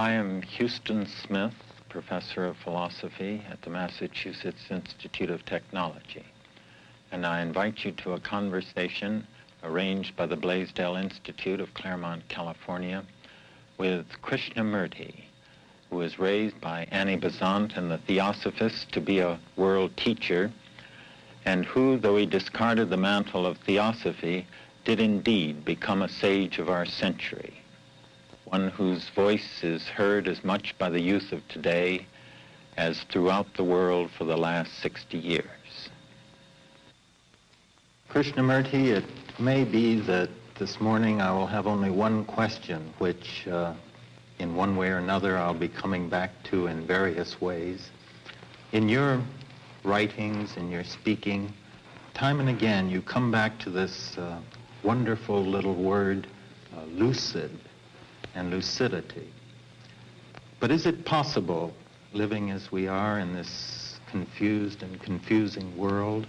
I am Huston Smith, professor of philosophy at the Massachusetts Institute of Technology, and I invite you to a conversation arranged by the Blaisdell Institute of Claremont, California, with Krishnamurti, who was raised by Annie Besant and the Theosophists to be a world teacher, and who, though he discarded the mantle of theosophy, did indeed become a sage of our century, one whose voice is heard as much by the youth of today as throughout the world for the last 60 years. Krishnamurti, it may be that this morning I will have only one question, which in one way or another I'll be coming back to in various ways. In your writings, in your speaking, time and again you come back to this wonderful little word, lucid and lucidity. But is it possible, living as we are in this confused and confusing world,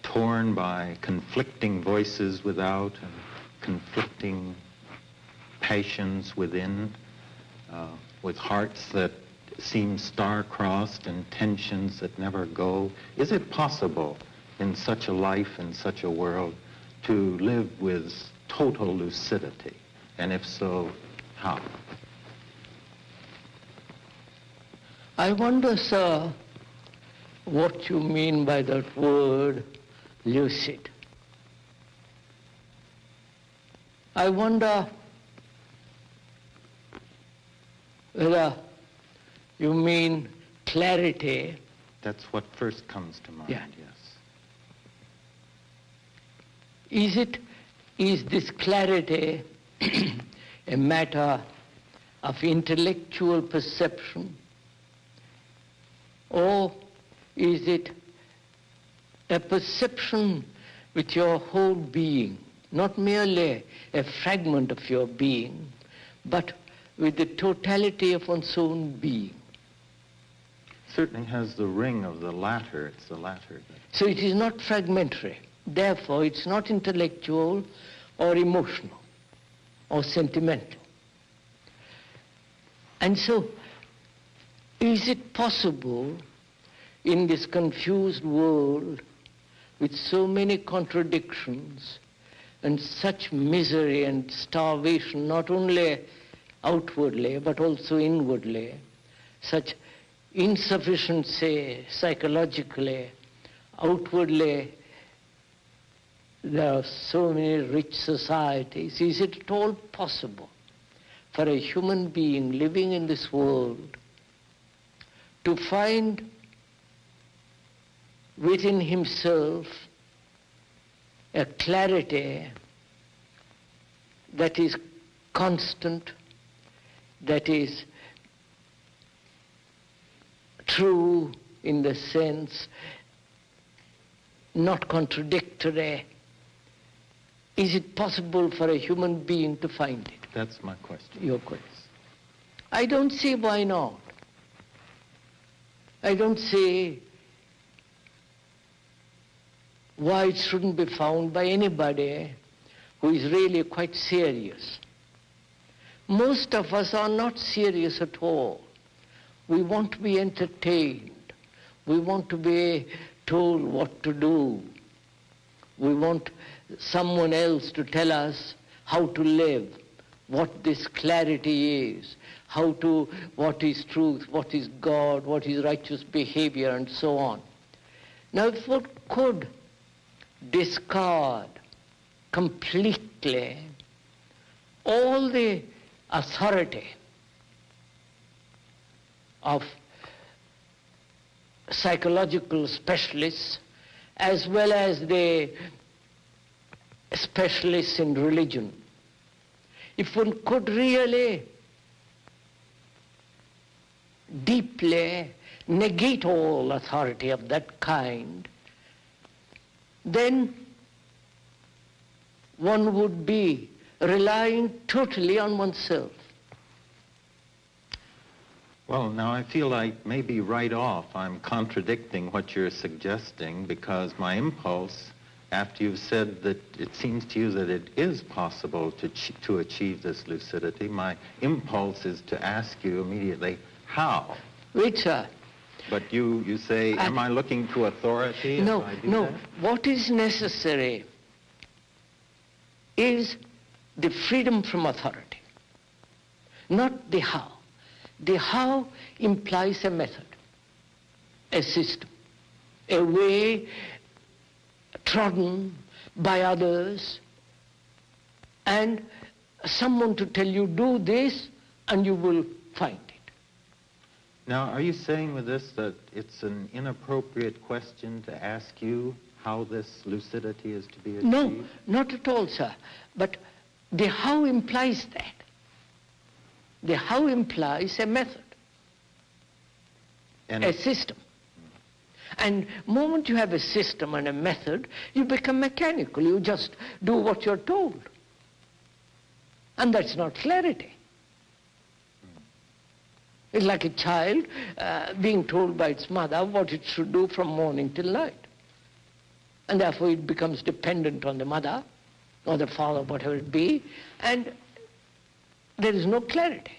torn by conflicting voices without and conflicting passions within, with hearts that seem star-crossed and tensions that never go? Is it possible in such a life, in such a world, to live with total lucidity? And if so, how? I wonder, sir, what you mean by that word, lucid. I wonder whether you mean clarity. That's what first comes to mind, Yeah. Yes. Is this clarity a matter of intellectual perception, or is it a perception with your whole being, not merely a fragment of your being, but with the totality of one's own being? Certainly has the ring of the latter. It's the latter. So it is not fragmentary. Therefore, it's not intellectual or emotional or sentimental. And so, is it possible in this confused world with so many contradictions and such misery and starvation, not only outwardly but also inwardly, such insufficiency psychologically, outwardly there are so many rich societies, is it at all possible for a human being living in this world to find within himself a clarity that is constant, that is true in the sense, not contradictory? Is it possible for a human being to find it? That's my question. Your question. I don't see why not. I don't see why it shouldn't be found by anybody who is really quite serious. Most of us are not serious at all. We want to be entertained. We want to be told what to do. We want someone else to tell us how to live, what this clarity is, what is truth, what is God, what is righteous behavior, and so on. Now, if one could discard completely all the authority of psychological specialists as well as the specialists in religion, if one could really deeply negate all authority of that kind, then one would be relying totally on oneself. Well, now I feel like maybe right off I'm contradicting what you're suggesting, because my impulse after you've said that it seems to you that it is possible to achieve this lucidity, my impulse is to ask you immediately, how? Wait, sir. But you say, am I looking to authority if I do that? What is necessary is the freedom from authority, not the how. The how implies a method, a system, a way trodden by others, and someone to tell you, do this, and you will find it. Now, are you saying with this that it's an inappropriate question to ask you how this lucidity is to be achieved? No, not at all, sir. But the how implies that. The how implies a method, a system. And the moment you have a system and a method, you become mechanical. You just do what you're told. And that's not clarity. It's like a child being told by its mother what it should do from morning till night. And therefore it becomes dependent on the mother or the father, whatever it be, and there is no clarity.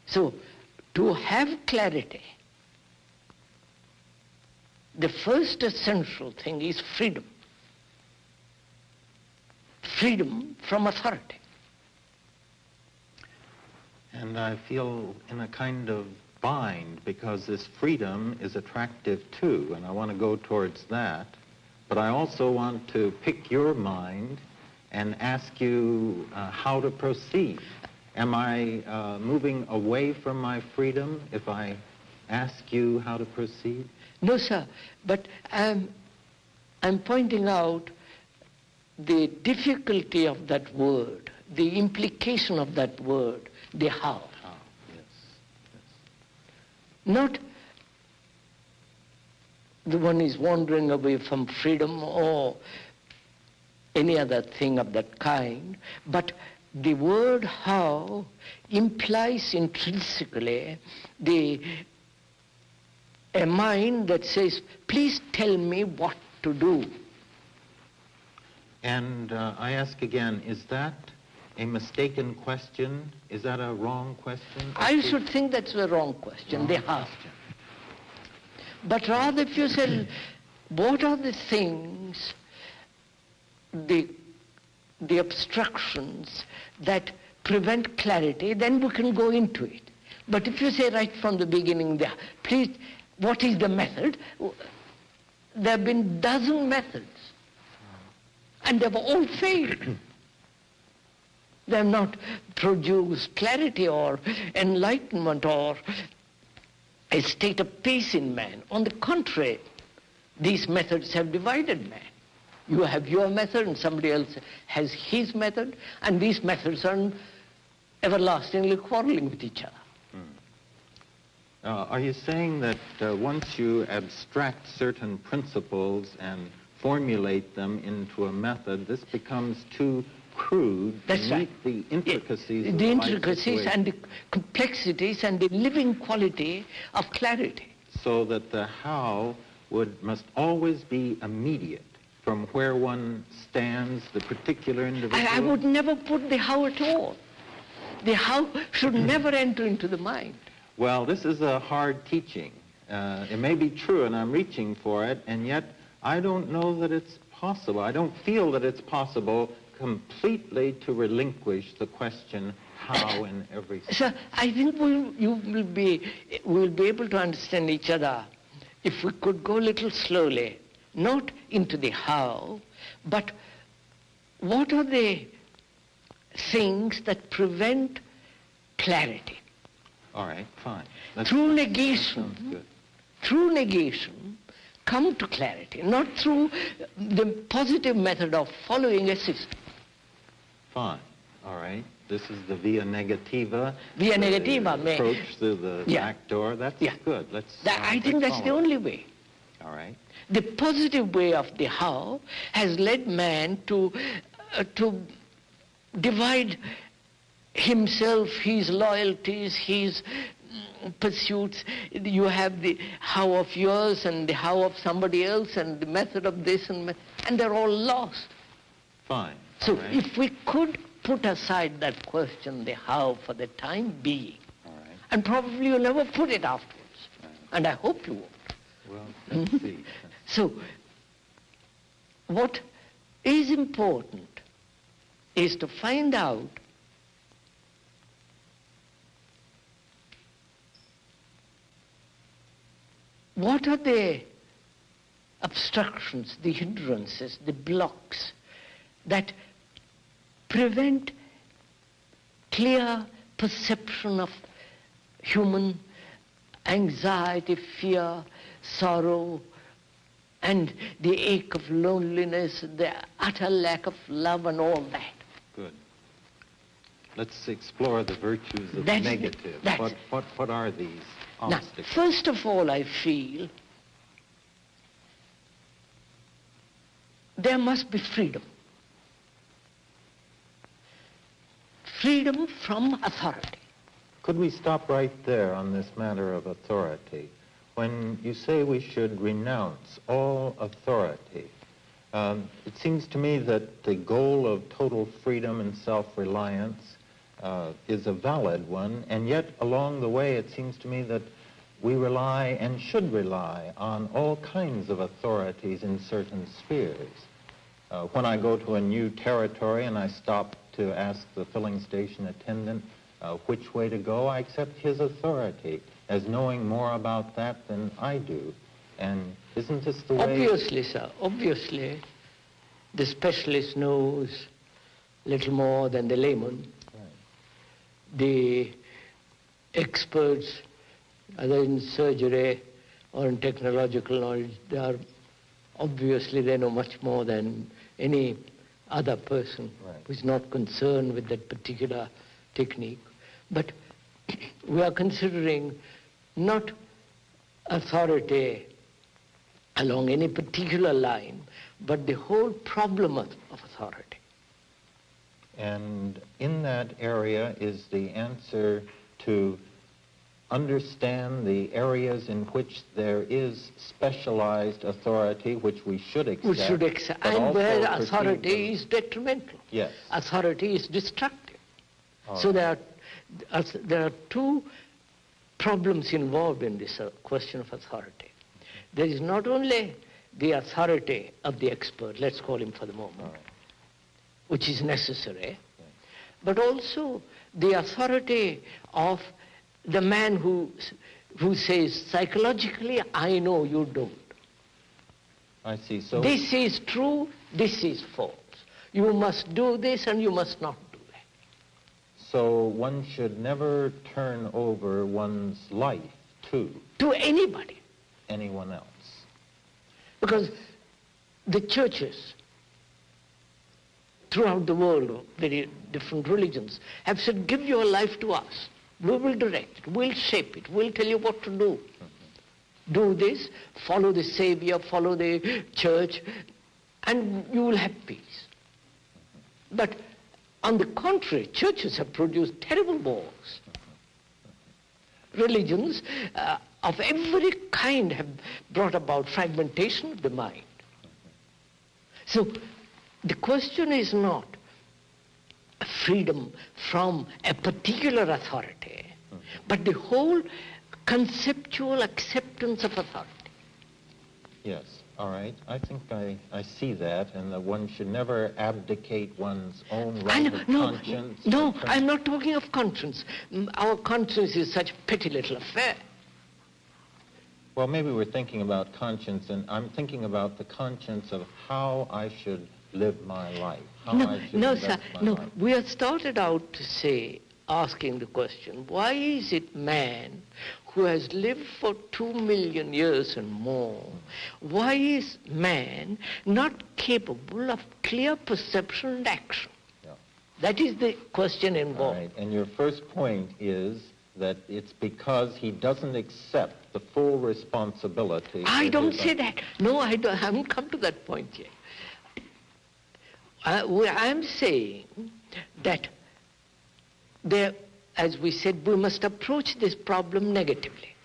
So, to have clarity, the first essential thing is freedom. Freedom from authority. And I feel in a kind of bind because this freedom is attractive too, and I want to go towards that. But I also want to pick your mind and ask you how to proceed. Am I moving away from my freedom if I ask you how to proceed? No, sir, but I'm pointing out the difficulty of that word, the implication of that word, the how. How, yes. Not the one is wandering away from freedom or any other thing of that kind, but the word how implies intrinsically a mind that says, please tell me what to do. And I ask again, is that a mistaken question? Is that a wrong question? I should think that's a wrong question, the how. But rather if you say, what are the things, the obstructions that prevent clarity, then we can go into it. But if you say right from the beginning, please, what is the method? There have been dozen methods, and they've all failed. They have not produced clarity or enlightenment or a state of peace in man. On the contrary, these methods have divided man. You have your method and somebody else has his method, and these methods are everlastingly quarreling with each other. Are you saying that once you abstract certain principles and formulate them into a method, this becomes too crude to meet the intricacies of the intricacies and the complexities and the living quality of clarity? So that the how must always be immediate from where one stands, the particular individual? I would never put the how at all. The how should never enter into the mind. Well, this is a hard teaching. It may be true, and I'm reaching for it, and yet I don't know that it's possible. I don't feel that it's possible completely to relinquish the question how in everything. So I think we'll be able to understand each other if we could go a little slowly, not into the how, but what are the things that prevent clarity? All right, fine. Through negation, sounds good. Through negation, come to clarity, not through the positive method of following a system. Fine, all right. This is the via negativa. Via negativa, approach through the back door. That's good. I think that's the only way. All right. The positive way of the how has led man to divide himself, his loyalties, his pursuits. You have the how of yours and the how of somebody else and the method of this, and they're all lost. Fine. So All right. if we could put aside that question, the how, for the time being, All right. and probably you'll never put it afterwards, and I hope you won't. Well, let's see. So what is important is to find out what are the obstructions, the hindrances, the blocks that prevent clear perception of human anxiety, fear, sorrow, and the ache of loneliness, the utter lack of love and all that. Good. Let's explore the virtues of the That's- negative. that's- What are these Now, obstacles? first of all, I feel there must be freedom. Freedom from authority. Could we stop right there on this matter of authority? When you say we should renounce all authority, it seems to me that the goal of total freedom and self-reliance is a valid one, and yet along the way it seems to me that we rely and should rely on all kinds of authorities in certain spheres. When I go to a new territory and I stop to ask the filling station attendant which way to go, I accept his authority as knowing more about that than I do. And isn't this the way... Obviously, sir, obviously, the specialist knows little more than the layman. Right. The experts, either in surgery or in technological knowledge, they know much more than any other person Right. who is not concerned with that particular technique. But we are considering not authority along any particular line, but the whole problem of authority. And in that area is the answer to understand the areas in which there is specialized authority, which we should accept. We should accept, but and also where perceive authority them- is detrimental. Yes. Authority is destructive. All So right. there are two problems involved in this question of authority. There is not only the authority of the expert, let's call him for the moment, All right. which is necessary, but also the authority of the man who says, psychologically, I know you don't. I see. So This is true, this is false. You must do this and you must not do that. So one should never turn over one's life to anybody. anyone else. Because the churches throughout the world, very different religions, have said, give your life to us. We will direct it, we'll shape it, we'll tell you what to do. Do this, follow the Savior, follow the church, and you will have peace. But on the contrary, churches have produced terrible wars. Religions of every kind have brought about fragmentation of the mind. So the question is not freedom from a particular authority, but the whole conceptual acceptance of authority. Yes. All right. I think I see that, and that one should never abdicate one's own right of conscience. No, I'm not talking of conscience. Our conscience is such a petty little affair. Well, maybe we're thinking about conscience, and I'm thinking about the conscience of how I should live my life. How I should No, invest sir, my no. life. We have started out to say, asking the question, why is it man who has lived for 2 million years and more, why is man not capable of clear perception and action? Yeah. That is the question All involved. right. And your first point is that it's because he doesn't accept the full responsibility. I for don't his say own- that. No, I haven't come to that point yet. I'm saying that as we said, we must approach this problem negatively,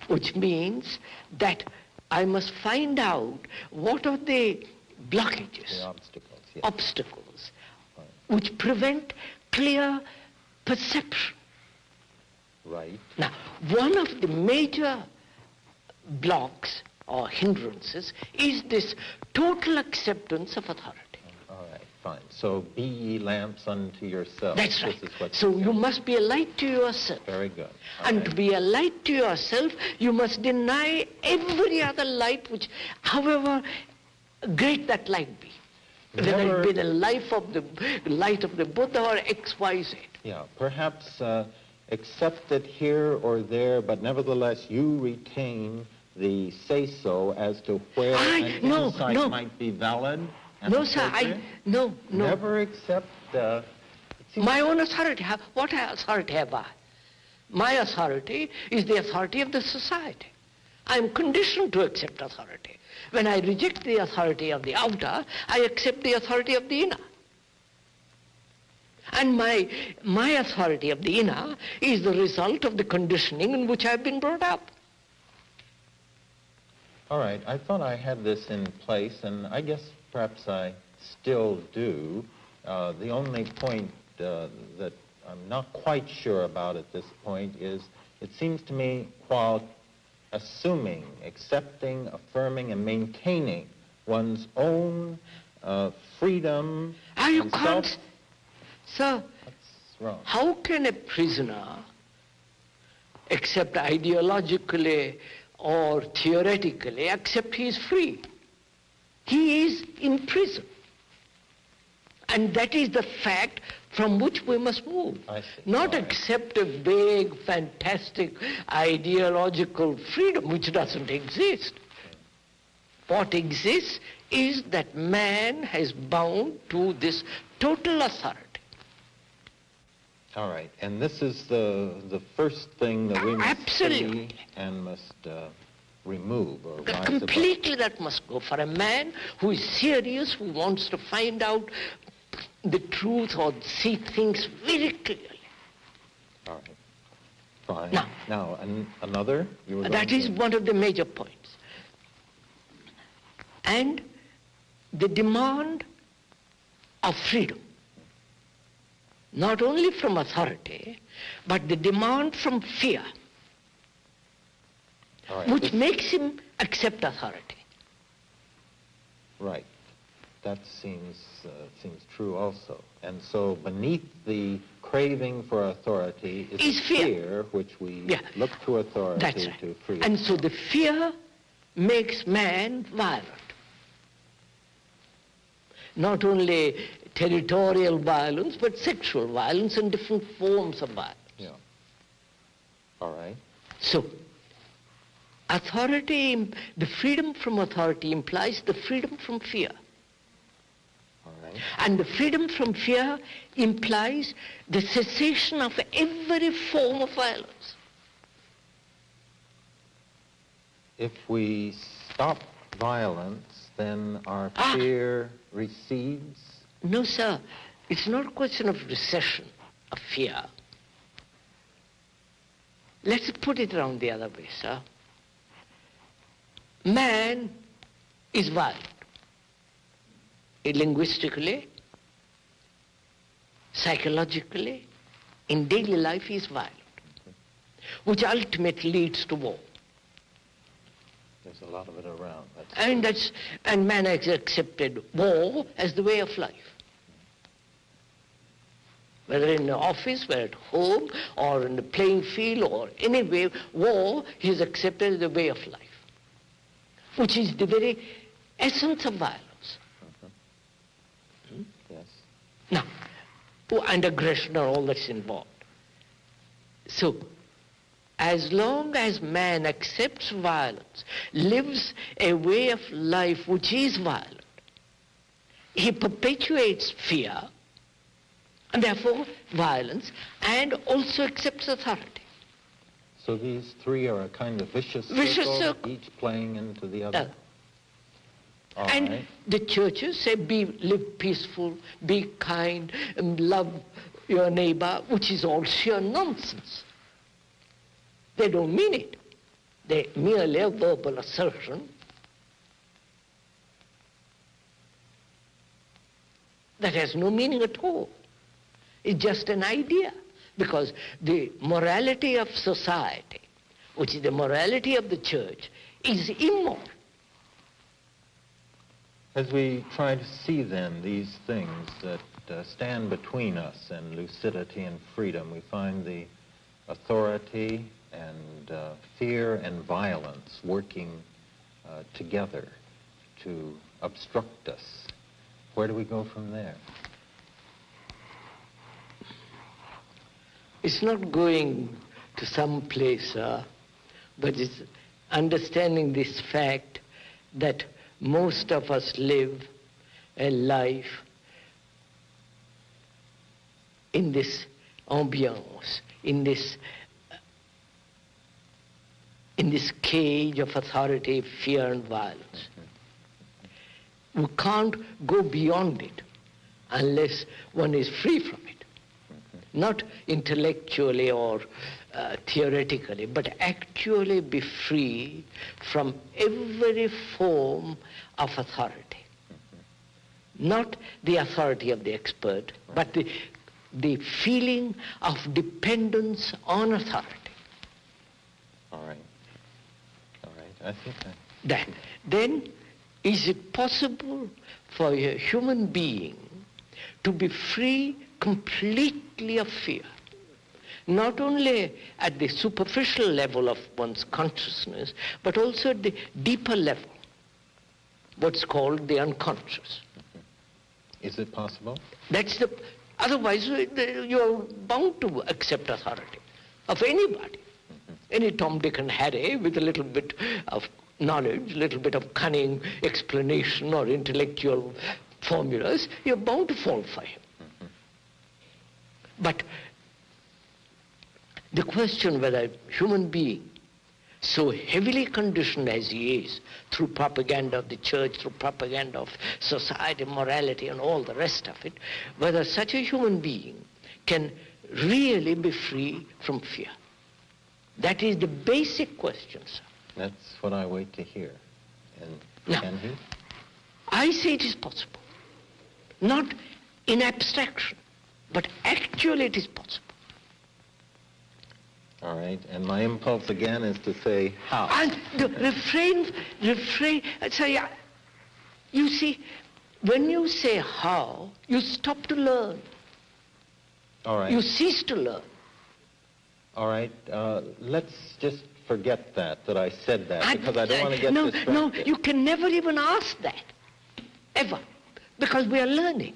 which means that I must find out what are the blockages, The obstacles, yes. obstacles, which prevent clear perception. Right. Now, one of the major blocks or hindrances is this total acceptance of authority. All right, fine. So be ye lamps unto yourselves. That's right. This is what So you must be a light to yourself. Very good. All And right. to be a light to yourself, you must deny every other light, which, however great that light be. Whether Never- it be the light of the Buddha or X, Y, Z. Yeah, perhaps accept it here or there, but nevertheless you retain the say-so as to where an insight might be valid and No, sir, appropriate. no. Never accept... it seems- My own authority. What authority have I? My authority is the authority of the society. I am conditioned to accept authority. When I reject the authority of the outer, I accept the authority of the inner. And my authority of the inner is the result of the conditioning in which I have been brought up. All right, I thought I had this in place, and I guess perhaps I still do. The only point that I'm not quite sure about at this point is, it seems to me, while assuming, accepting, affirming, and maintaining one's own freedom You and can't, sir, What's wrong? how can a prisoner accept ideologically or theoretically, accept he is free? He is in prison. And that is the fact from which we must move. I see. Not All right. accept a vague, fantastic, ideological freedom which doesn't exist. What exists is that man has bound to this total authority. All right, and this is the first thing that we must Absolutely. see and must remove or rise above. Completely that must go. For a man who is serious, who wants to find out the truth or see things very clearly. All right, fine. Now, another? You were That going is to- one of the major points. And the demand of freedom, not only from authority, but the demand from fear, All right, which this- makes him accept authority. Right. That seems true also. And so beneath the craving for authority is Is a fear. which we Yeah. look to authority That's right. to free. And so the fear makes man violent. Not only territorial violence, but sexual violence and different forms of violence. Yeah. All right. So, authority, the freedom from authority implies the freedom from fear. All right. And the freedom from fear implies the cessation of every form of violence. If we stop violence, then our fear recedes. No, sir. It's not a question of recession, of fear. Let's put it around the other way, sir. Man is violent. Linguistically, psychologically, in daily life he is violent, which ultimately leads to war. There's a lot of it around. That's And man has accepted war as the way of life. Whether in the office, whether at home, or in the playing field, or anywhere, war he has accepted as the way of life, which is the very essence of violence. Yes. Now, and aggression and all that's involved. So, as long as man accepts violence, lives a way of life which is violent, he perpetuates fear, and therefore violence, and also accepts authority. So these three are a kind of vicious circle. each playing into the other. All And right. the churches say, live peaceful, be kind, and love your neighbor, which is all sheer nonsense. They don't mean it. They merely a verbal assertion that has no meaning at all. It's just an idea, because the morality of society, which is the morality of the church, is immoral. As we try to see then these things that stand between us and lucidity and freedom, we find the authority and fear and violence working together to obstruct us. Where do we go from there? It's not going to some place, but it's understanding this fact that most of us live a life in this ambiance, in this cage of authority, fear and violence. We can't go beyond it unless one is free from it. Not intellectually or theoretically, but actually be free from every form of authority. Not the authority of the expert, but the feeling of dependence on authority. All right. I think Then, is it possible for a human being to be free completely of fear? Not only at the superficial level of one's consciousness, but also at the deeper level, what's called the unconscious. Is it possible? Otherwise you're bound to accept authority of anybody. Any Tom, Dick and Harry with a little bit of knowledge, a little bit of cunning explanation or intellectual formulas, you're bound to fall for him. But the question whether a human being, so heavily conditioned as he is, through propaganda of the church, through propaganda of society, morality and all the rest of it, whether such a human being can really be free from fear. That is the basic question, sir. That's what I wait to hear. And now, can he? I say it is possible. Not in abstraction, but actually it is possible. All right, and my impulse again is to say how. And the refrain, so you see, when you say how, you stop to learn. All right. You cease to learn. All right, let's just forget that I said that, because I don't want to get distracted. No, you can never even ask that, ever, because we are learning.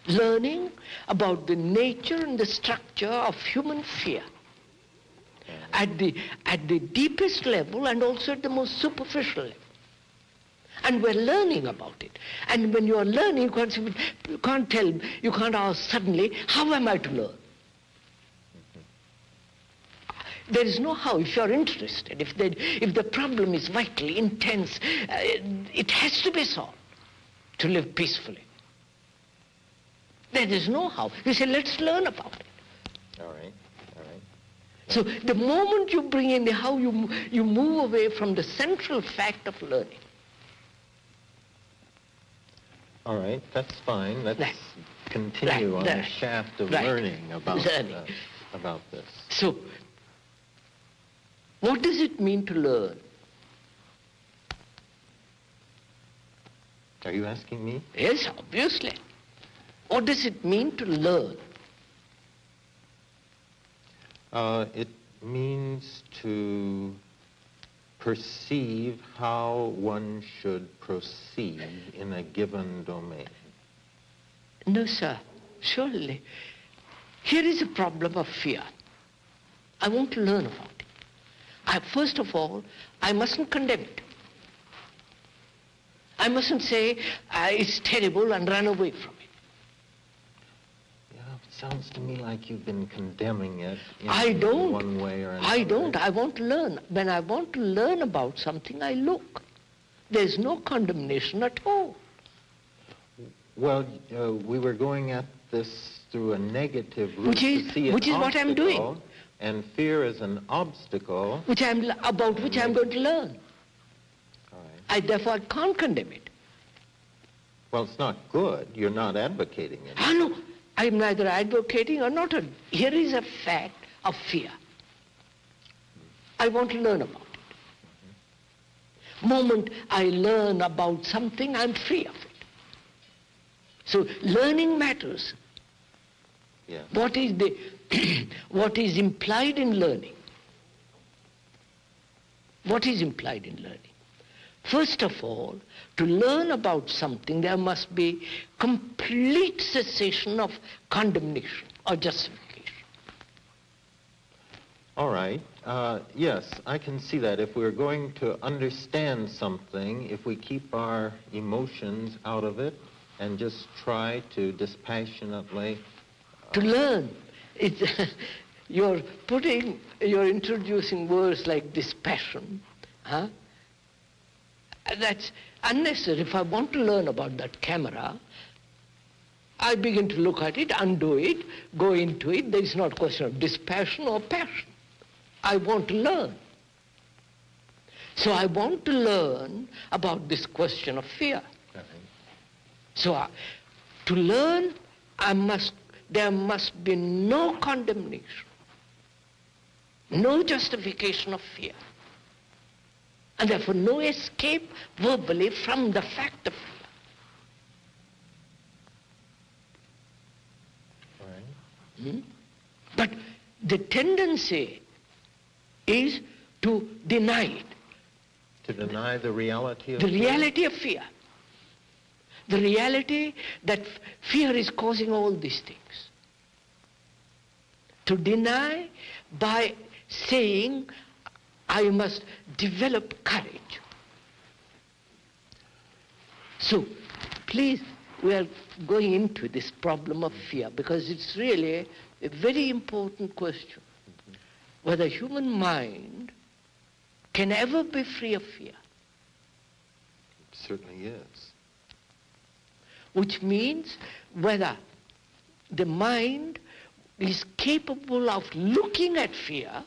Learning about the nature and the structure of human fear at the deepest level and also at the most superficial level. And we're learning about it. And when you are learning, you can't ask suddenly, how am I to learn? There is no how. If you're interested, if the problem is vitally intense, it has to be solved to live peacefully. There is no how. You say, let's learn about it. All right. So the moment you bring in the how, you move away from the central fact of learning. All right, that's fine. Let's continue on the shaft of learning about this. So, what does it mean to learn? Are you asking me? Yes, obviously. What does it mean to learn? It means to perceive how one should proceed in a given domain. No, sir. Surely. Here is a problem of fear. I want to learn about it. First of all, I mustn't condemn it. I mustn't say it's terrible and run away from it. Yeah, it sounds to me like you've been condemning it in one way or another. I don't. I want to learn. When I want to learn about something, I look. There's no condemnation at all. Well, we were going at this through a negative route, which is what I'm doing, and fear is an obstacle, which I'm going to learn. All right. I therefore can't condemn it. Well, it's not good. You're not advocating it. No, I'm neither advocating or not. Here is a fact of fear. I want to learn about it. Moment I learn about something, I'm free of it. So learning matters. Yeah. What is implied in learning? What is implied in learning? First of all, to learn about something, there must be complete cessation of condemnation or justification. All right. Yes, I can see that. If we're going to understand something, if we keep our emotions out of it and just try to dispassionately... To learn. You're introducing words like dispassion. Huh? That's unnecessary. If I want to learn about that camera, I begin to look at it, undo it, go into it. There is not a question of dispassion or passion. I want to learn. So I want to learn about this question of fear. Okay. So to learn, there must be no condemnation, no justification of fear, and therefore no escape verbally from the fact of fear. All right. But the tendency is to deny it. To deny the reality of the reality of fear. The reality that fear is causing all these things. To deny by saying, I must develop courage. So, please, we are going into this problem of fear because it's really a very important question. Whether human mind can ever be free of fear. It certainly is. Which means whether the mind is capable of looking at fear,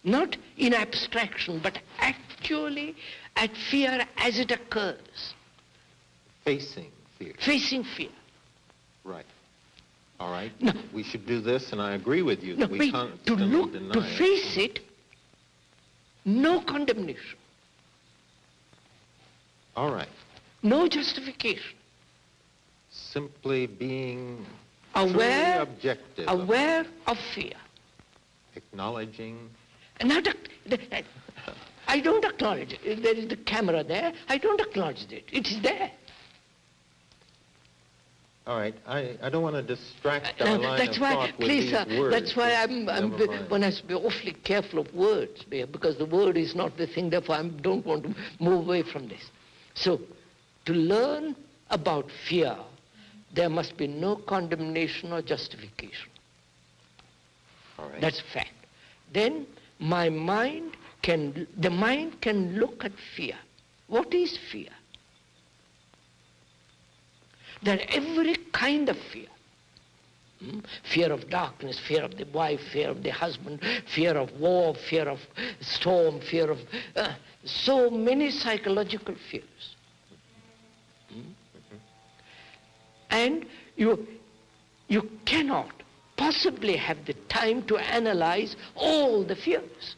not in abstraction, but actually at fear as it occurs. Facing fear. Facing fear. Right. All right. No. We should do this, and I agree with you No, that we can't to look, deny to it. face it, no condemnation. All right. No justification. Simply being Aware, truly objective. aware of fear. Acknowledging. Not, I don't acknowledge it. There is the camera there. I don't acknowledge it. It is there. All right. I don't want to distract our line that's of why, thought with please, these words. that's why one has to be awfully careful of words, because the word is not the thing. Therefore, I don't want to move away from this. So, to learn about fear, there must be no condemnation or justification. All right. That's fact. Then the mind can look at fear. What is fear? There are every kind of fear. Fear of darkness, fear of the wife, fear of the husband, fear of war, fear of storm, fear of so many psychological fears. And you cannot possibly have the time to analyze all the fears.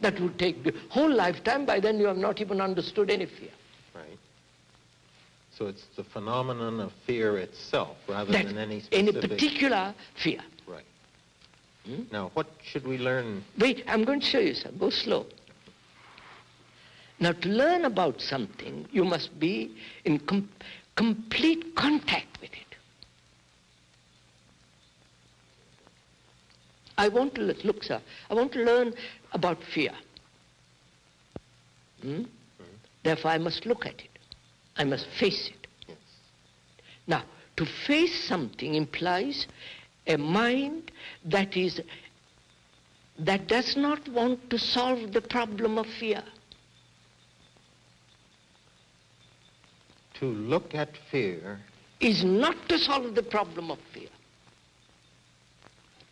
That would take the whole lifetime. By then you have not even understood any fear. Right. So it's the phenomenon of fear itself rather than any specific... Any particular fear. Right. Now, what should we learn? Wait, I'm going to show you, sir. Go slow. Now, to learn about something, you must be in complete contact with it. I want to look, sir. I want to learn about fear. Therefore, I must look at it. I must face it. Yes. Now, to face something implies a mind that does not want to solve the problem of fear. To look at fear is not to solve the problem of fear.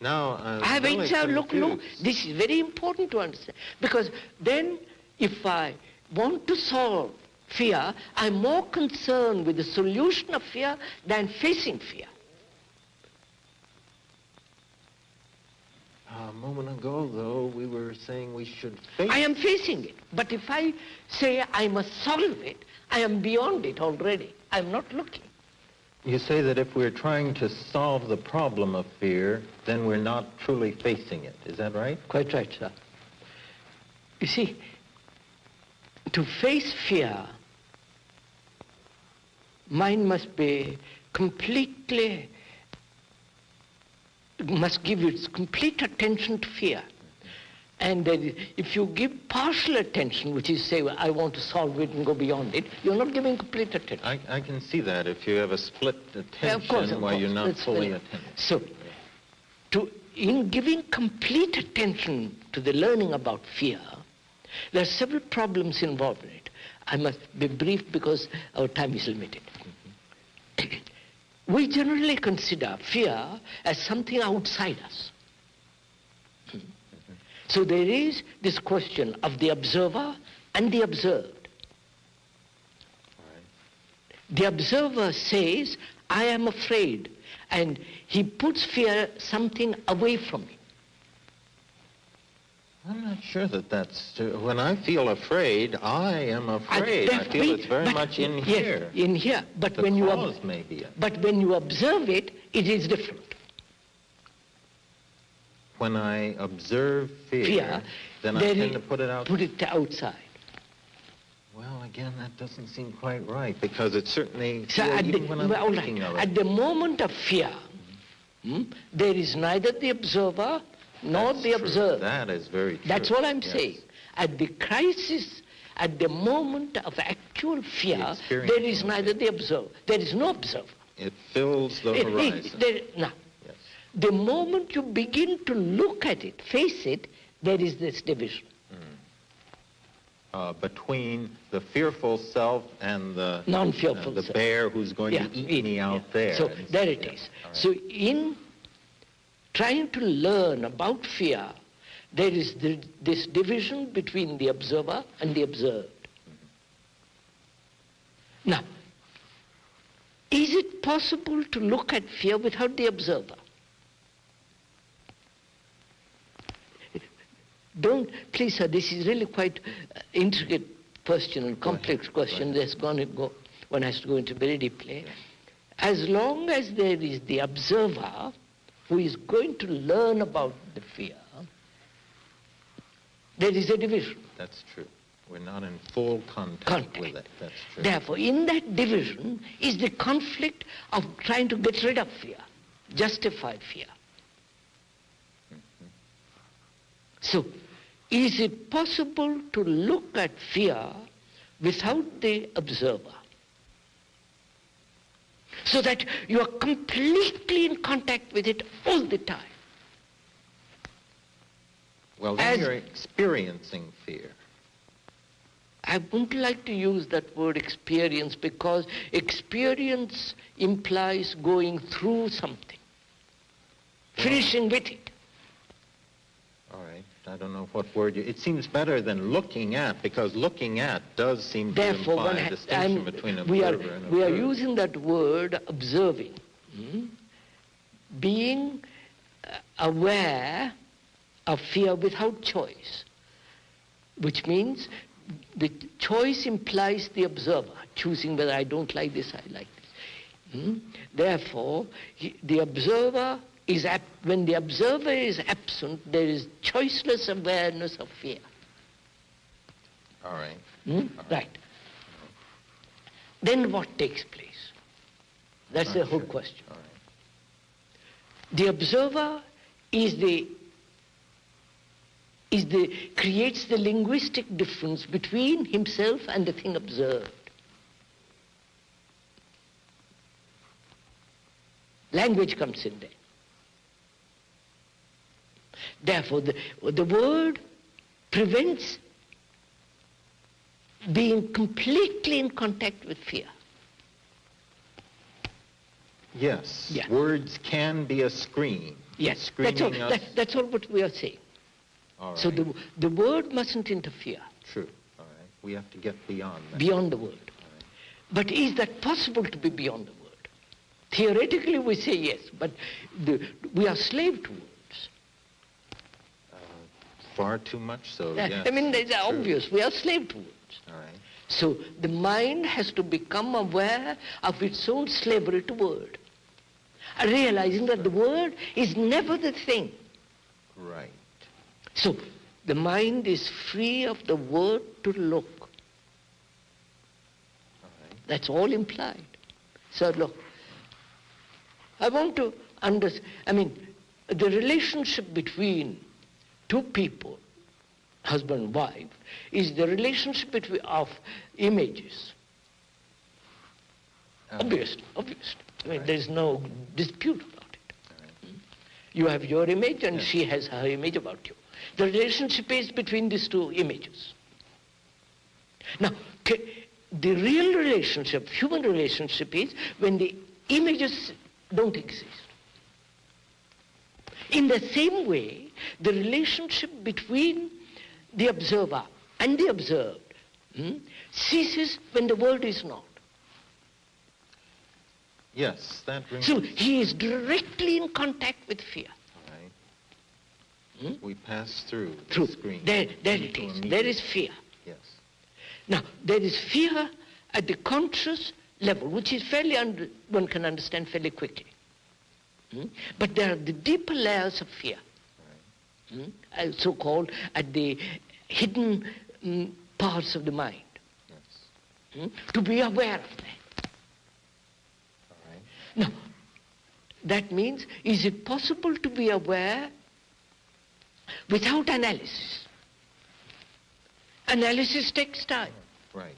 Now, I have really examined, look, confused. this is very important to understand. Because then, if I want to solve fear, I'm more concerned with the solution of fear than facing fear. A moment ago, though, we were saying we should face. I am facing it. But if I say I must solve it, I am beyond it already. I'm not looking. You say that if we're trying to solve the problem of fear, then we're not truly facing it. Is that right? Quite right, sir. You see, to face fear, mind must be completely, must give its complete attention to fear. And if you give partial attention, which is say, I want to solve it and go beyond it, you're not giving complete attention. I can see that if you have a split attention Of course, while you're not that's fully very- attentive. So, in giving complete attention to the learning about fear, there are several problems involved in it. I must be brief because our time is limited. We generally consider fear as something outside us. So there is this question of the observer and the observed. The observer says, I am afraid, and he puts fear something away from me. I'm not sure that that's true. When I feel afraid, I am afraid. I feel it's very much in here. Yes, in here. But The when you cause may be it. but when you observe it, it is different. When I observe fear, then I there tend is- to put it out. Put it outside. Well, again, that doesn't seem quite right, because it certainly, So even when I'm well, all thinking right. of it. At the moment of fear, there is neither the observer nor That's the true. observed. That is very true. That's what I'm Yes. saying. At the crisis, at the moment of actual fear, The experience there is of neither the observer. There is no observer. It fills the horizon. Now, Yes. the moment you begin to look at it, face it, there is this division. Between the fearful self and the Non-fearful the self. bear who's going Yeah, to eat me out yeah. there. So And there it yeah, is. all right. So in trying to learn about fear, there is this division between the observer and the observed. Now, is it possible to look at fear without the observer? Please, sir, this is really quite intricate question and complex question. That's going to go, one has to go into very deeply. As long as there is the observer who is going to learn about the fear, there is a division. That's true. We're not in full contact with it. That's true. Therefore, in that division is the conflict of trying to get rid of fear, justified fear. So, is it possible to look at fear without the observer? So that you are completely in contact with it all the time. Well, then you're experiencing fear. I wouldn't like to use that word experience, because experience implies going through something, finishing with it. All right. I don't know what word you... It seems better than looking at, because looking at does seem to Therefore, imply a distinction between observer and we are observed. using that word observing, being aware of fear without choice, which means the choice implies the observer choosing whether I don't like this, I like this. Therefore, the observer is when the observer is absent, there is choiceless awareness of fear. All right. Right. Then what takes place? That's Not the whole sure. question. All right. The observer creates the linguistic difference between himself and the thing observed. Language comes in there. Therefore, the word prevents being completely in contact with fear. Yes. Yeah. Words can be a screen. Yes, that's all, Screening us. that's all what we are saying. All right. So the word mustn't interfere. True. All right. We have to get beyond that. Beyond the word. All right. But is that possible to be beyond the word? Theoretically we say yes, but we are slave to words. Far too much so, yes. I mean, it's True. obvious, we are slave to words. All right. So the mind has to become aware of its own slavery to word, realizing that the word is never the thing. Right. So the mind is free of the word to look. All right. That's all implied. So look, I want to understand, I mean, the relationship between two people, husband and wife, is the relationship of images. Obviously. I mean, there's no dispute about it. Right. You have your image and Yes. she has her image about you. The relationship is between these two images. Now, the real relationship, human relationship, is when the images don't exist. In the same way, the relationship between the observer and the observed ceases when the world is not. Yes, that brings So us. he is directly in contact with fear. All right. We pass through the True. screen. There it into is. immediate- There is fear. Yes. Now, there is fear at the conscious level, which is one can understand fairly quickly. But there are the deeper layers of fear, so-called at the hidden parts of the mind. Yes. To be aware of that. All right. Now, that means, is it possible to be aware without analysis? Analysis takes time. Right.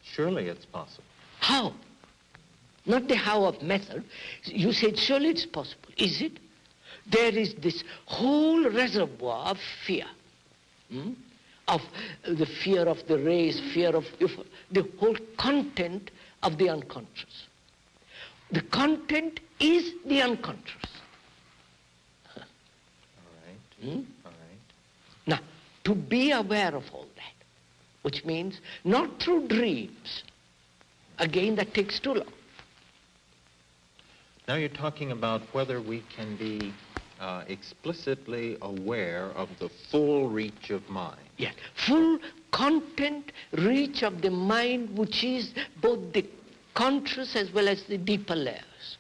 Surely it's possible. How? Not the how of method. You said surely it's possible. Is it? There is this whole reservoir of fear. Of the fear of the race, fear of the whole content of the unconscious. The content is the unconscious. All right. All right. Now, to be aware of all that, which means not through dreams. Again, that takes too long. Now you're talking about whether we can be explicitly aware of the full reach of mind. Yes, full content reach of the mind, which is both the conscious as well as the deeper layers.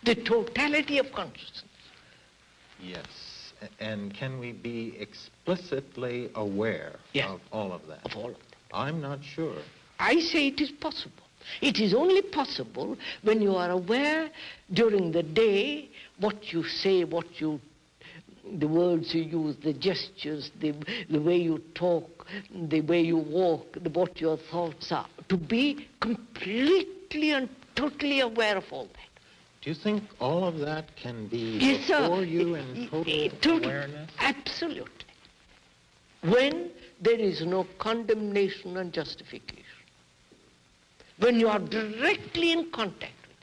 The totality of consciousness. Yes. And can we be explicitly aware of all of that? Of all of that. I'm not sure. I say it is possible. It is only possible when you are aware during the day what you say, the words you use, the gestures, the way you talk, the way you walk, what your thoughts are. To be completely and totally aware of all that. Do you think all of that can be Yes, before sir. you in total awareness? Absolutely. When there is no condemnation and justification. When you are directly in contact with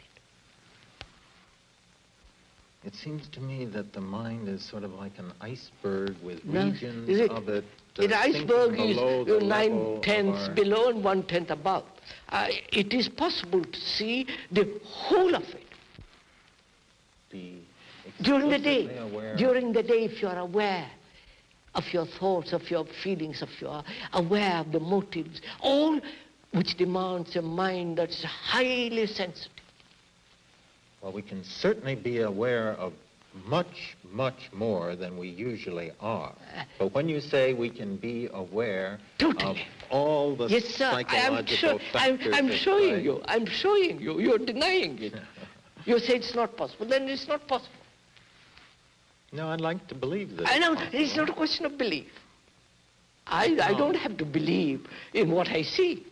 it. It seems to me that the mind is sort of like an iceberg with No, regions is it- of it. The iceberg is below the level of 9/10 our- below and 1/10 above. It is possible to see the whole of it. Be During the explicitly day, aware. if you are aware of your thoughts, of your feelings, if you are aware of the motives, all which demands a mind that's highly sensitive. Well, we can certainly be aware of much, much more than we usually are. But when you say we can be aware Totally. of all the Yes, sir. psychological factors I'm at showing play- you. I'm showing you. You're denying it. You say it's not possible. Then it's not possible. No, I'd like to believe that. I know. it's It's possible. not a question of belief. I don't have to believe in what I see.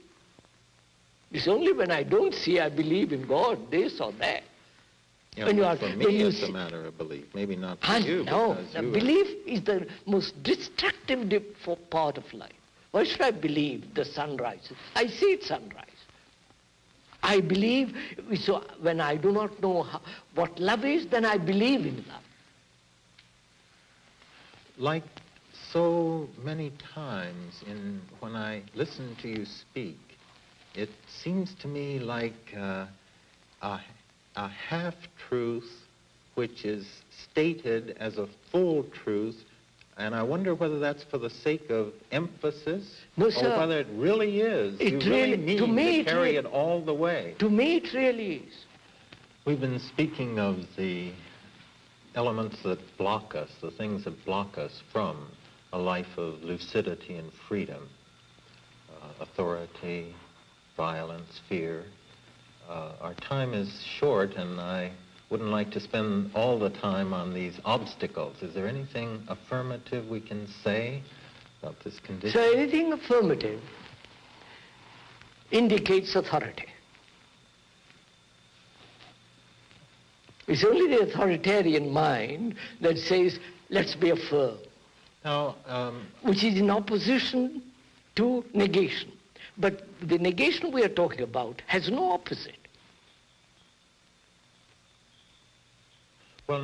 It's only when I don't see I believe in God, this or that. Yeah, when you but are- for when me, you it's a see- matter of belief. Maybe not for And you. no, because the you belief is the most destructive part of life. Why should I believe the sun rises? I see it sunrise. I believe, so when I do not know what love is, then I believe in love. Like so many times when I listen to you speak, it seems to me like a half-truth which is stated as a full truth, and I wonder whether that's for the sake of emphasis, no, sir, or whether it really is. You really mean to carry it all the way. To me it really is. We've been speaking of the elements that block us, the things that block us from a life of lucidity and freedom, authority, violence, fear. Our time is short, and I wouldn't like to spend all the time on these obstacles. Is there anything affirmative we can say about this condition? So anything affirmative indicates authority. It's only the authoritarian mind that says, let's be firm. Now, which is in opposition to negation. But the negation we are talking about has no opposite. Well,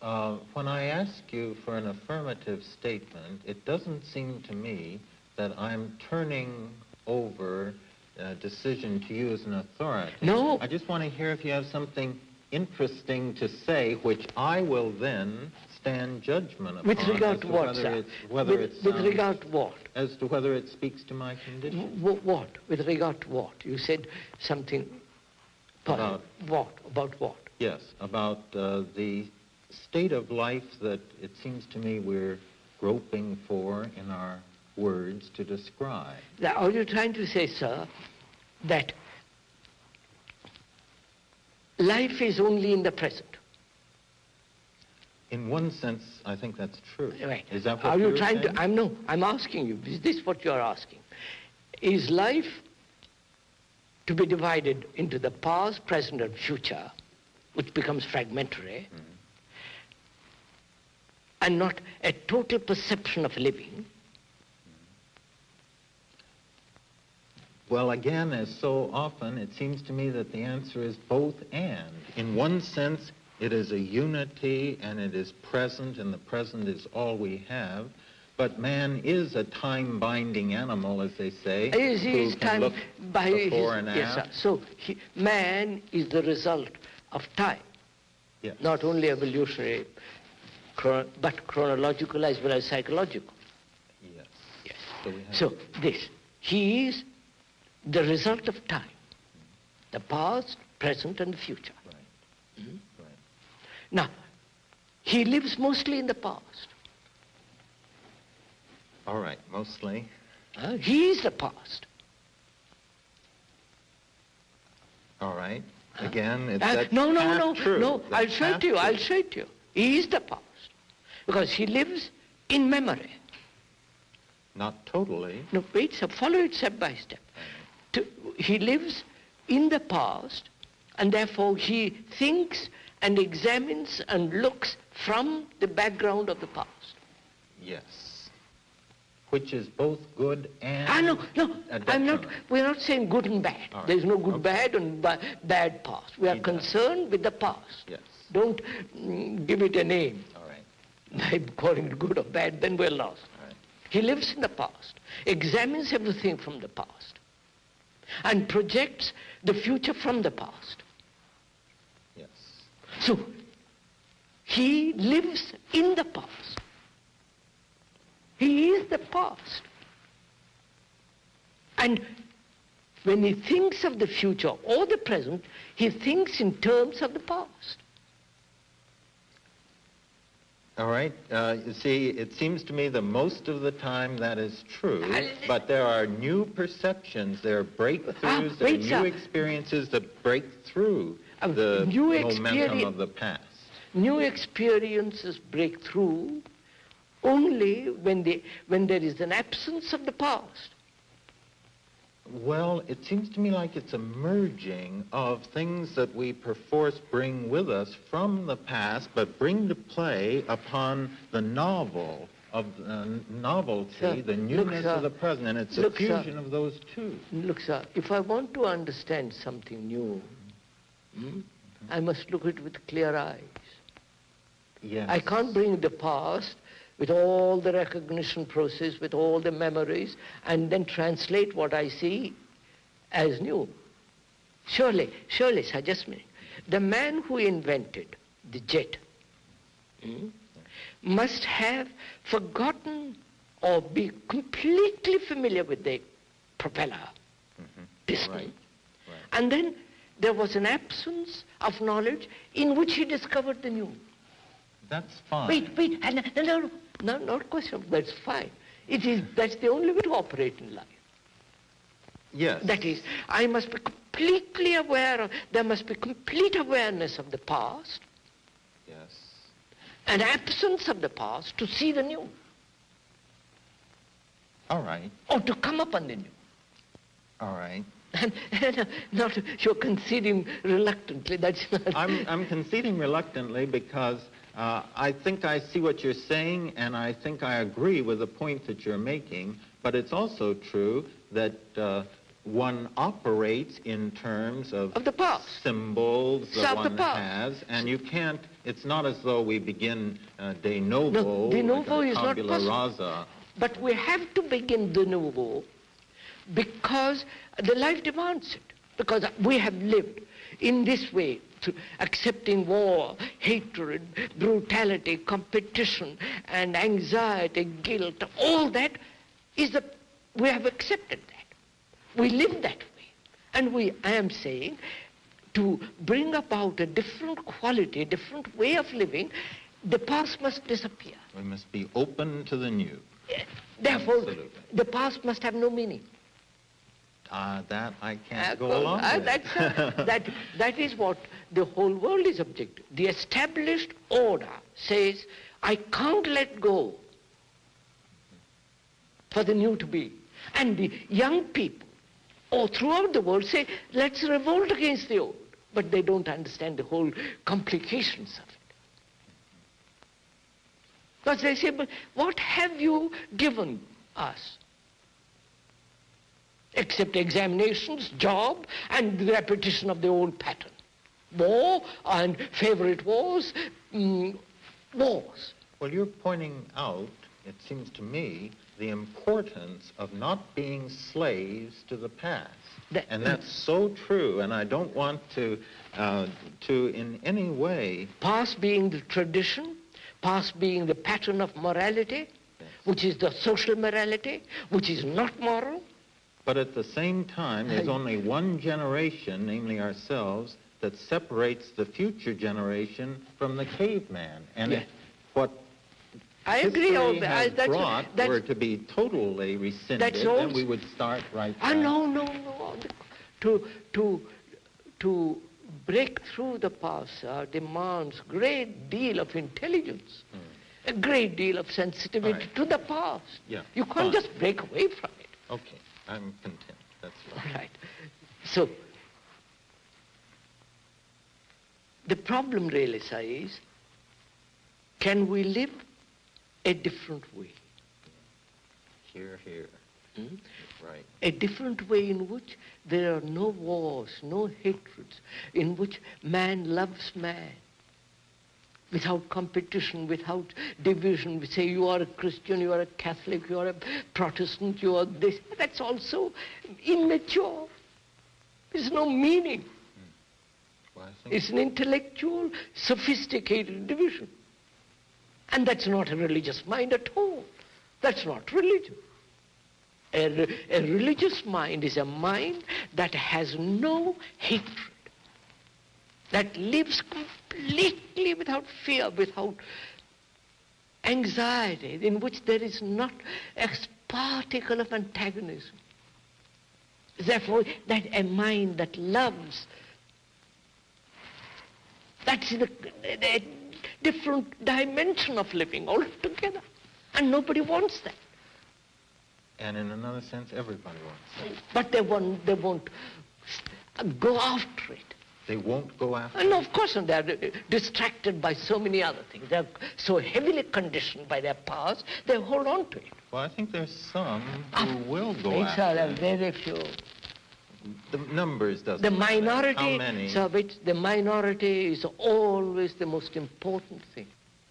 now, when I ask you for an affirmative statement, it doesn't seem to me that I'm turning over a decision to you as an authority. No. I just want to hear if you have something interesting to say, which I will then stand judgment upon. With regard to what, sir? With regard to what? As to whether it speaks to my condition. What? With regard to what? You said something. About what? About what? Yes, about the state of life that it seems to me we're groping for in our words to describe. Now, are you trying to say, sir, that life is only in the present? In one sense, I think that's true. Right. Is that what are you trying to? I'm asking you. Is this what you are asking? Is life to be divided into the past, present, and future, which becomes fragmentary, and not a total perception of living? Well, again, as so often, it seems to me that the answer is both and. In one sense, it is a unity, and it is present, and the present is all we have. But man is a time-binding animal, as they say, who can look before and yes, after. So man is the result of time, yes. Not only evolutionary, but chronological as well as psychological. Yes. Yes. He is the result of time, the past, present, and the future. Right. Mm-hmm. Right. Now, he lives mostly in the past. All right, mostly. He is the past. All right. Again, it's no. true. No, I'll show it to you. I'll show it to you. He is the past. Because he lives in memory. Not totally. No, wait, so follow it step by step. He lives in the past, and therefore he thinks and examines and looks from the background of the past. Yes. Which is both good and no, we're not saying good and bad. Right. There's no good, bad, and bad past. We are concerned with the past. Yes. Don't give it a name. All right. By calling it good or bad, then we're lost. All right. He lives in the past, examines everything from the past, and projects the future from the past. Yes. So, he lives in the past. He is the past. And when he thinks of the future or the present, he thinks in terms of the past. All right. You see, it seems to me that most of the time that is true, but there are new perceptions, there are breakthroughs, there are new experiences that break through the momentum of the past. New experiences break through only when there is an absence of the past. Well, it seems to me like it's a merging of things that we perforce bring with us from the past, but bring to play upon the novel of novelty, sir, the newness sir, of the present, and it's a fusion of those two. Look, sir, if I want to understand something new, I must look at it with clear eyes. Yes. I can't bring the past with all the recognition process, with all the memories, and then translate what I see as new. Surely, sir, just a minute. The man who invented the jet must have forgotten or be completely familiar with the propeller piston. Right. And then there was an absence of knowledge in which he discovered the new. That's fine. Wait, no, not question. That's fine. That's the only way to operate in life. Yes. That is, I must be completely aware there must be complete awareness of the past. Yes. An absence of the past to see the new. All right. Or to come upon the new. All right. And not you're conceding reluctantly. That's not. I'm conceding reluctantly because I think I see what you're saying, and I think I agree with the point that you're making. But it's also true that one operates in terms of the past, symbols that one has, and you can't. It's not as though we begin de novo. No, de novo is not possible. Rasa. But we have to begin de novo because the life demands it. Because we have lived in this way, accepting war, hatred, brutality, competition, and anxiety, guilt. All that we have accepted that. We live that way. And I am saying, to bring about a different quality, a different way of living, the past must disappear. We must be open to the new. Therefore, Absolutely. the past must have no meaning. That I can't go along with. That is what the whole world is objective. The established order says, I can't let go for the new to be. And the young people, throughout the world, say, let's revolt against the old. But they don't understand the whole complications of it. Because they say, but what have you given us? Except examinations, job, and the repetition of the old pattern. War and favorite wars, wars. Well, you're pointing out, it seems to me, the importance of not being slaves to the past. And that's so true, and I don't want to in any way... Past being the tradition, past being the pattern of morality, which is the social morality, which is not moral. But at the same time, there's only one generation, namely ourselves, that separates the future generation from the caveman. And if what I agree. were to be totally rescinded, then we would start right back. No. To break through the past demands great deal of intelligence, a great deal of sensitivity to the past. Yeah. You can't just break away from it. Okay, I'm content. That's fine. All right. So, the problem really, sir, is, can we live a different way? Here. Right. A different way in which there are no wars, no hatreds, in which man loves man, without competition, without division. We say you are a Christian, you are a Catholic, you are a Protestant, you are this. That's also immature. There's no meaning. Well, I think it's an intellectual, sophisticated division. And that's not a religious mind at all. That's not religion. A religious mind is a mind that has no hatred, that lives completely without fear, without anxiety, in which there is not a particle of antagonism. Therefore, that a mind that loves, that's a different dimension of living altogether. And nobody wants that. And in another sense, everybody wants that. But they won't go after it. They won't go after And of course, and they're distracted by so many other things. They're so heavily conditioned by their past, they hold on to it. Well, I think there's some who will go There after are it. very few. The numbers doesn't The matter. minority, How many? so the minority is always the most important thing.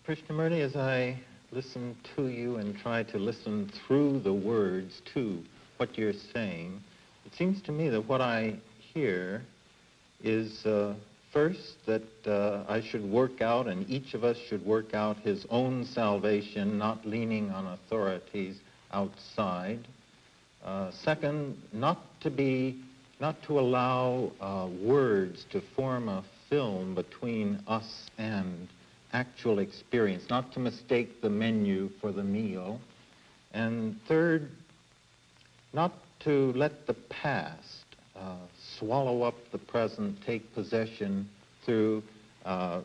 Krishnamurti, as I listen to you and try to listen through the words to what you're saying, it seems to me that what I hear is first that I should work out, and each of us should work out his own salvation, not leaning on authorities outside. Second, not to allow words to form a film between us and actual experience, not to mistake the menu for the meal. And third, not to let the past swallow up the present, take possession through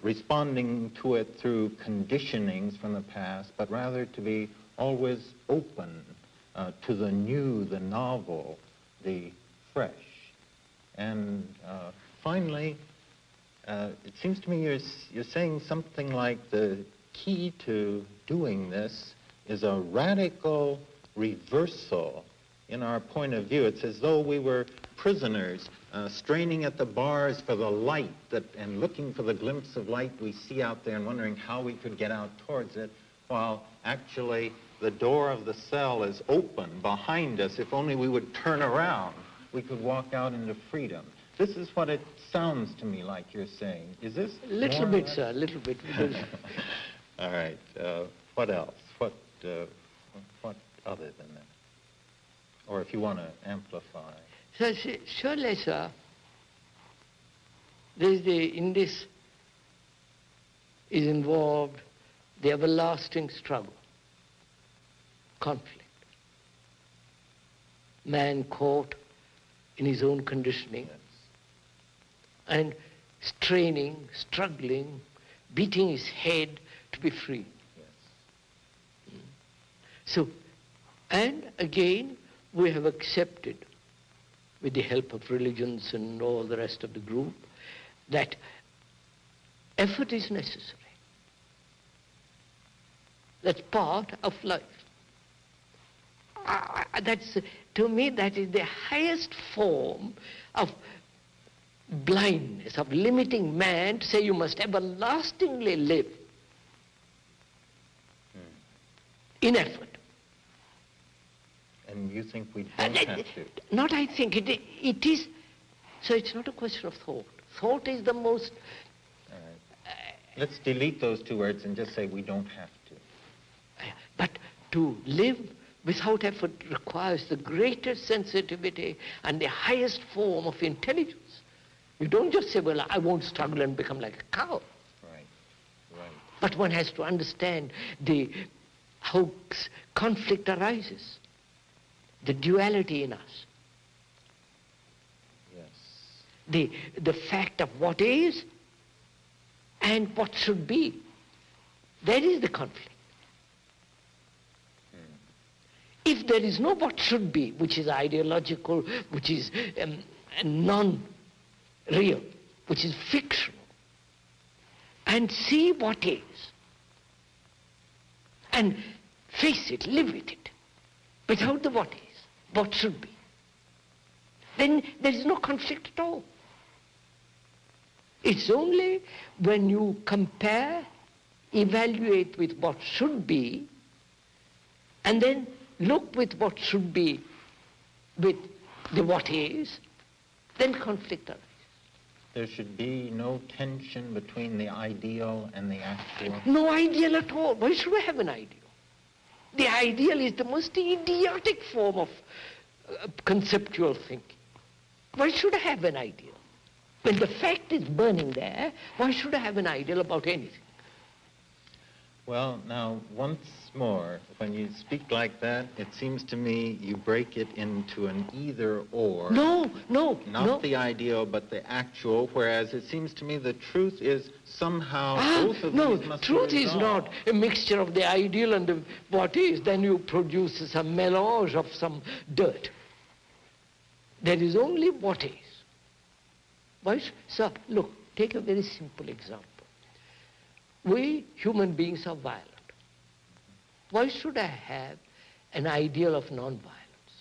responding to it through conditionings from the past, but rather to be always open to the new, the novel, the fresh. And finally, it seems to me you're saying something like the key to doing this is a radical reversal in our point of view. It's as though we were prisoners straining at the bars for the light and looking for the glimpse of light we see out there and wondering how we could get out towards it, while actually the door of the cell is open behind us. If only we would turn around, we could walk out into freedom. This is what it sounds to me like you're saying. Is this? A little bit, sir, a little bit. All right. What else? What other than that? Or if you want to amplify. So, surely, sir, in this is involved the everlasting struggle, conflict. Man caught in his own conditioning, Yes. and straining, struggling, beating his head to be free. Yes. So, and again, we have accepted, with the help of religions and all the rest of the group, that effort is necessary. That's part of life. To me, that is the highest form of blindness, of limiting man to say you must everlastingly live in effort. And you think we don't have to? Not I think, it is, so it's not a question of thought. Thought is the most... All right. Let's delete those two words and just say we don't have to. But to live without effort requires the greatest sensitivity and the highest form of intelligence. You don't just say, well, I won't struggle and become like a cow. Right. But one has to understand how conflict arises, the duality in us, Yes. the fact of what is and what should be. That is the conflict. If there is no what should be, which is ideological, which is non-real, which is fictional, and see what is, and face it, live with it, without the what is, what should be, then there is no conflict at all. It's only when you compare, evaluate with what should be, and then look with what should be with the what is, then conflict arises. There should be no tension between the ideal and the actual. No ideal at all. Why should we have an ideal? The ideal is the most idiotic form of conceptual thinking. Why should I have an ideal? When the fact is burning there, why should I have an ideal about anything? Well, now, once more, when you speak like that, it seems to me you break it into an either-or. No. Not the ideal, but the actual, whereas it seems to me the truth is somehow both of these must be truth is not resolved. a mixture of the ideal and the what is. Then you produce some melange of some dirt. There is only what is. Sir, look, take a very simple example. We human beings are violent. Why should I have an ideal of non-violence?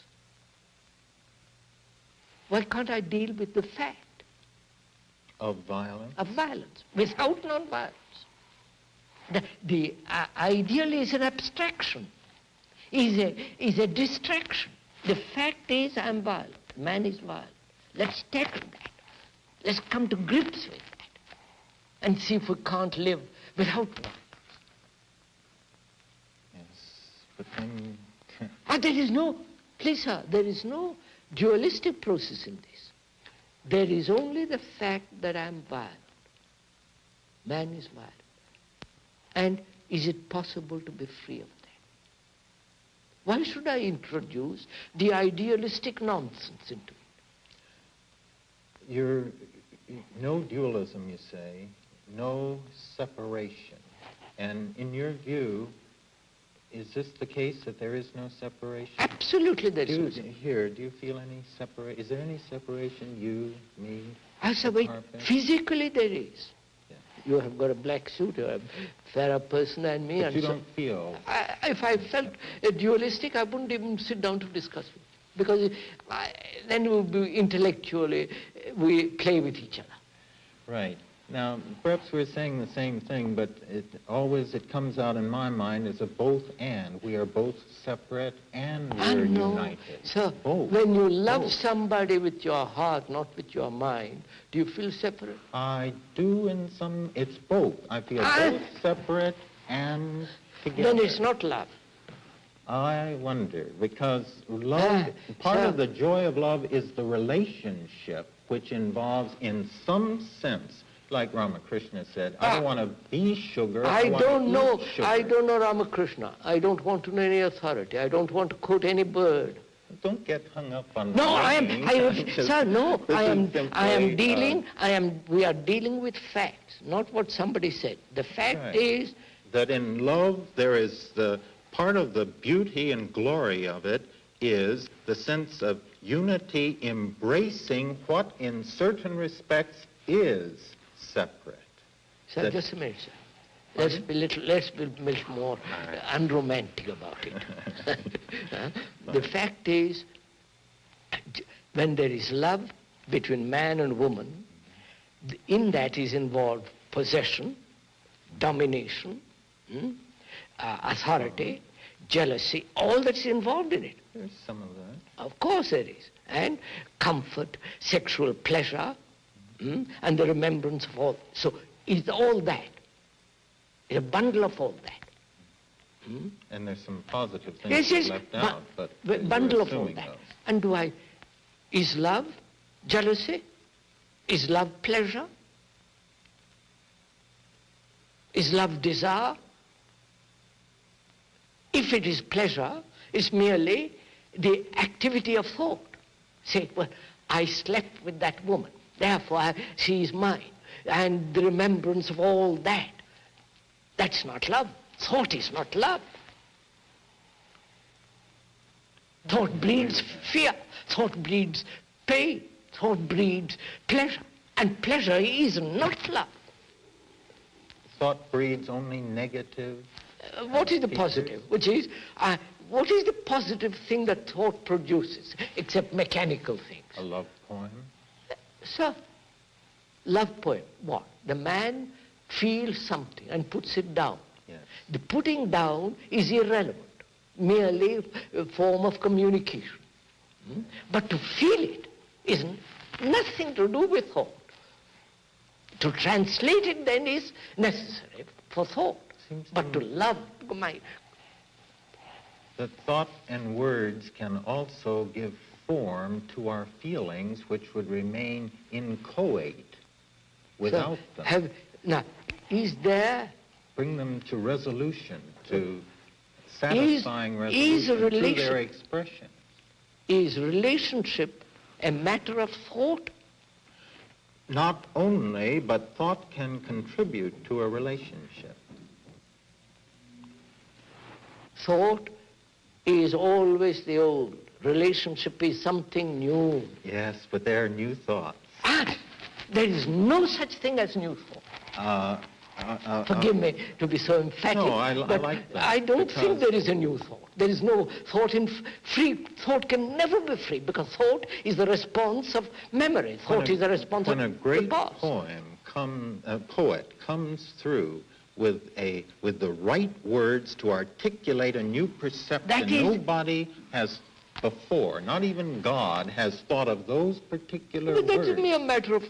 Why can't I deal with the fact Of violence? of violence without non-violence? The ideal is an abstraction, is a distraction. The fact is I'm violent. Man is violent. Let's tackle that. Let's come to grips with that and see if we can't live without violence. Yes, but then... There is no, please sir, there is no dualistic process in this. There is only the fact that I'm violent. Man is violent. And is it possible to be free of that? Why should I introduce the idealistic nonsense into it? No dualism, you say, no separation. And in your view, is this the case that there is no separation? Absolutely there is no separation. Here, do you feel any separation? Is there any separation, you, me, physically there is. Yeah. You have got a black suit, you're a fairer person than me. But and you don't feel... If I felt dualistic, I wouldn't even sit down to discuss it. Because then we would be intellectually, we play with each other. Right. Now, perhaps we're saying the same thing, but it comes out in my mind as a both and. We are both separate and we're united. Sir, both. When you love somebody with your heart, not with your mind, do you feel separate? I do in some, it's both. I feel both separate and together. Then it's not love. I wonder, because love, part of the joy of love is the relationship, which involves, in some sense, like Ramakrishna said, I don't want to be sugar, I don't know sugar. I don't know Ramakrishna. I don't want to know any authority. I don't want to quote any bird. Don't get hung up on we are dealing with facts, not what somebody said. The fact is that in love there is the part of the beauty and glory of it is the sense of unity embracing what in certain respects is separate. Sir, just a minute, sir. Let's be a little more unromantic about it. The fact is, when there is love between man and woman, in that is involved possession, domination, authority, jealousy, all that's involved in it. There's some of that. Of course there is. And comfort, sexual pleasure, and the remembrance of all. So it's all that. It's a bundle of all that. And there's some positive things left out, but bundle of all that. Those. And is love jealousy? Is love pleasure? Is love desire? If it is pleasure, it's merely the activity of thought. Say, well, I slept with that woman, therefore she is mine. And the remembrance of all that. That's not love. Thought is not love. Thought breeds fear. Thought breeds pain. Thought breeds pleasure. And pleasure is not love. Thought breeds only negative. What is the positive? Which is, what is the positive thing that thought produces, except mechanical things? A love poem? Sir, love poem, what? The man feels something and puts it down. Yes. The putting down is irrelevant, merely a form of communication. But to feel it is nothing to do with thought. To translate it then is necessary for thought. But to love, the thought and words can also give form to our feelings, which would remain inchoate without them. Now, is there... Bring them to resolution, to satisfying resolution through their expression. Is relationship a matter of thought? Not only, but thought can contribute to a relationship. Thought is always the old. Relationship is something new. Yes, but there are new thoughts. There is no such thing as new thought. Forgive me to be so emphatic, no, I but like that. I don't think there is a new thought. There is no thought in free. Thought can never be free, because thought is the response of memory. Thought is the response of the past. When a great poet comes through with the right words to articulate a new perception, nobody has before, not even God, has thought of those particular words. That's a mere matter of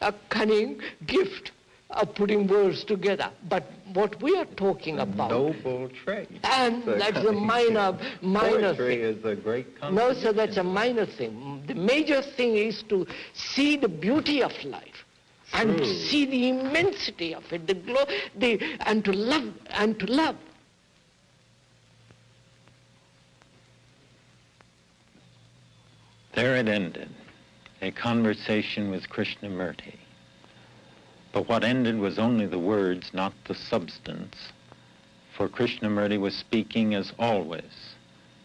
a cunning gift of putting words together. But what we are talking about... Noble trait. And that's a minor Poetry thing. is a great contribution. No, sir, that's a minor thing. The major thing is to see the beauty of life. True. And to see the immensity of it, and to love. There it ended, a conversation with Krishnamurti. But what ended was only the words, not the substance, for Krishnamurti was speaking, as always,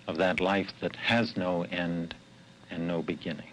of that life that has no end and no beginning.